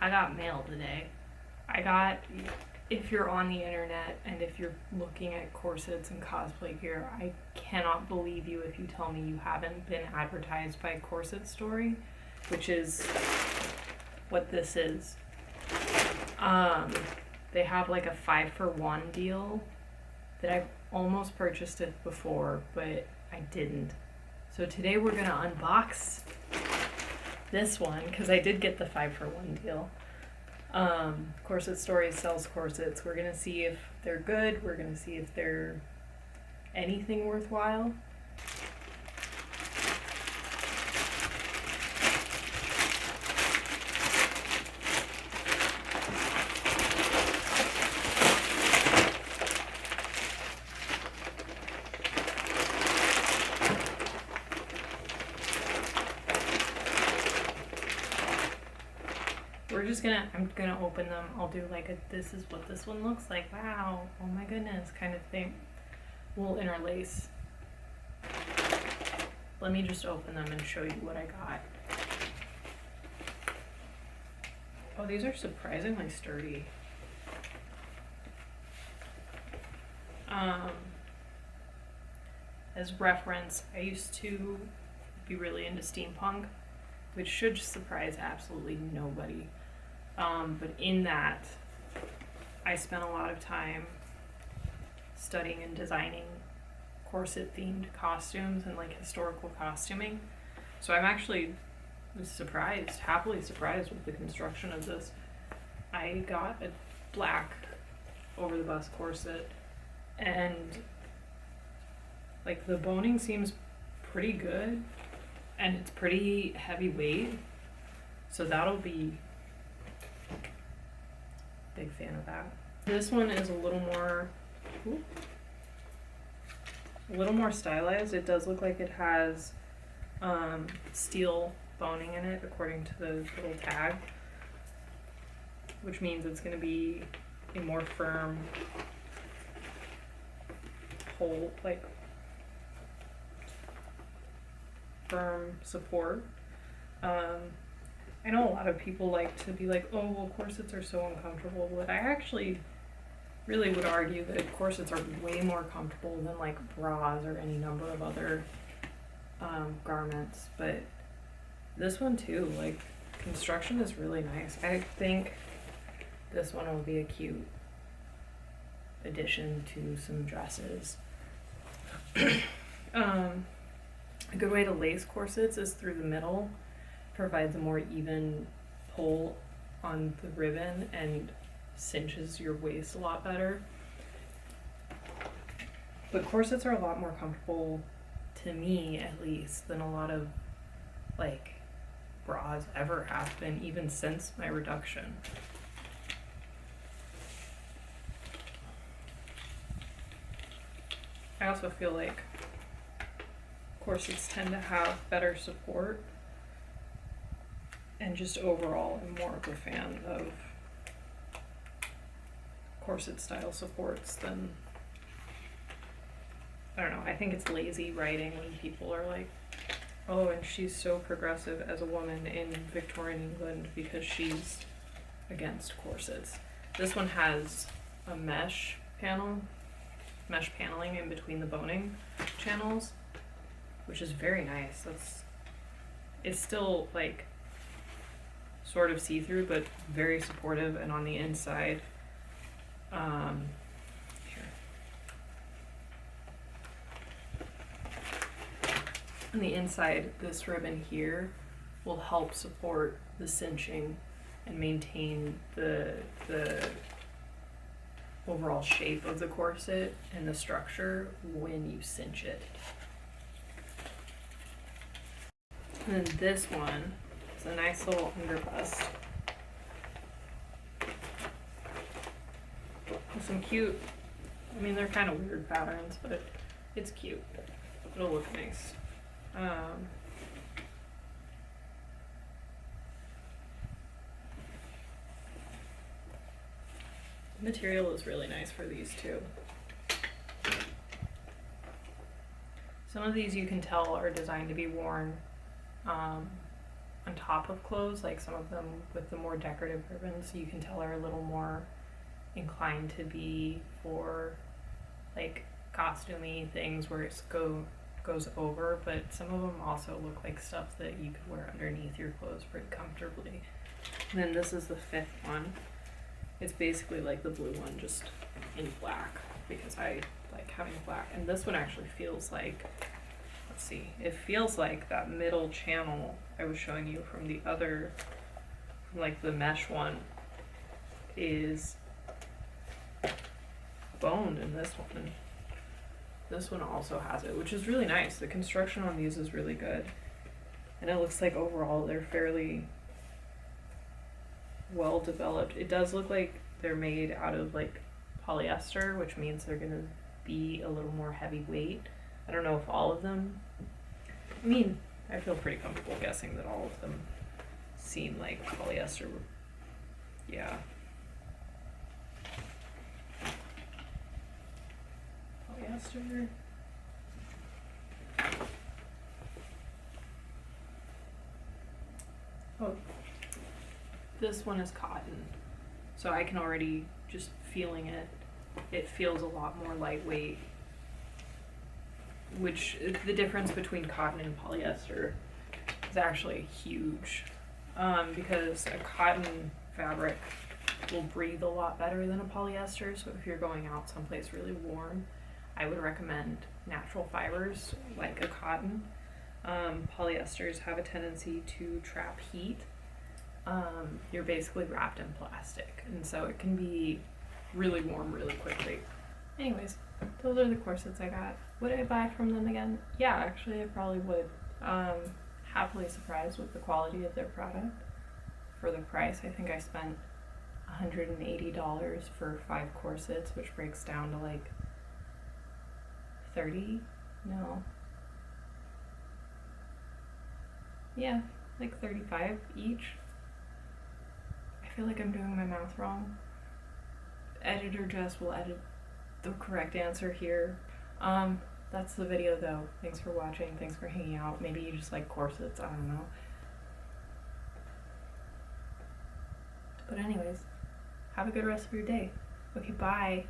I got mail today. I got, if you're on the internet and if you're looking at corsets and cosplay gear, I cannot believe you if you tell me you haven't been advertised by Corset Story, which is what this is. They have like a 5-for-1 deal that I've almost purchased it before, but I didn't. So today we're gonna unbox this one because I did get the 5-for-1 deal. Corset Story sells corsets. We're gonna see if they're good. We're gonna see if they're anything worthwhile. I'm gonna open them. I'll do like a this is what this one looks like. Wow, oh my goodness kind of thing. We'll interlace. Let me just open them and show you what I got. Oh, these are surprisingly sturdy. As reference, I used to be really into steampunk, which should surprise absolutely nobody. But in that, I spent a lot of time studying and designing corset-themed costumes and like historical costuming. So I'm actually surprised, happily surprised with the construction of this. I got a black over-the-bust corset, and like the boning seems pretty good, and it's pretty heavyweight, so that'll be big fan of that. This one is a little more stylized. It does look like it has steel boning in it according to the little tag, which means it's going to be a more firm hold, like firm support. I know a lot of people like to be like, oh, well, corsets are so uncomfortable, but I actually really would argue that corsets are way more comfortable than like bras or any number of other garments. But this one too, like construction is really nice. I think this one will be a cute addition to some dresses. A good way to lace corsets is through the middle. Provides a more even pull on the ribbon and cinches your waist a lot better. But corsets are a lot more comfortable, to me at least, than a lot of like bras ever have been, even since my reduction. I also feel like corsets tend to have better support. And just overall, I'm more of a fan of corset style supports than, I don't know, I think it's lazy writing when people are like, oh, and she's so progressive as a woman in Victorian England because she's against corsets. This one has a mesh paneling in between the boning channels, which is very nice. It's still like sort of see-through, but very supportive, and on the inside, here. On the inside, this ribbon here will help support the cinching and maintain the overall shape of the corset and the structure when you cinch it. And then this one, it's a nice little underbust with some cute, I mean they're kind of weird patterns, but it's cute. It'll look nice. The material is really nice for these too. Some of these you can tell are designed to be worn on top of clothes, like some of them with the more decorative ribbons, you can tell are a little more inclined to be for like costumey things where it goes over, but some of them also look like stuff that you could wear underneath your clothes pretty comfortably. And then this is the fifth one. It's basically like the blue one, just in black, because I like having black. And this one actually feels like, let's see, it feels like that middle channel I was showing you from the other, like the mesh one, is boned in this one. This one also has it, which is really nice. The construction on these is really good. And it looks like overall they're fairly well developed. It does look like they're made out of like polyester, which means they're gonna be a little more heavyweight. I don't know if all of them, I mean, I feel pretty comfortable guessing that all of them seem like polyester. Yeah. Polyester. Oh, this one is cotton. So I can already, just feeling it, it feels a lot more lightweight, which the difference between cotton and polyester is actually huge, because a cotton fabric will breathe a lot better than a polyester. So if you're going out someplace really warm, I would recommend natural fibers like a cotton. Polyesters have a tendency to trap heat. You're basically wrapped in plastic, and so it can be really warm really quickly. Anyways, those are the corsets I got. Would I buy from them again? Yeah, actually I probably would. Happily surprised with the quality of their product. For the price, I think I spent $180 for 5 corsets, which breaks down to like 30? No. Yeah, like 35 each. I feel like I'm doing my math wrong. Editor Jess will edit the correct answer here. That's the video though. Thanks for watching. Thanks for hanging out. Maybe you just like corsets. I don't know. But anyways, have a good rest of your day. Okay, bye.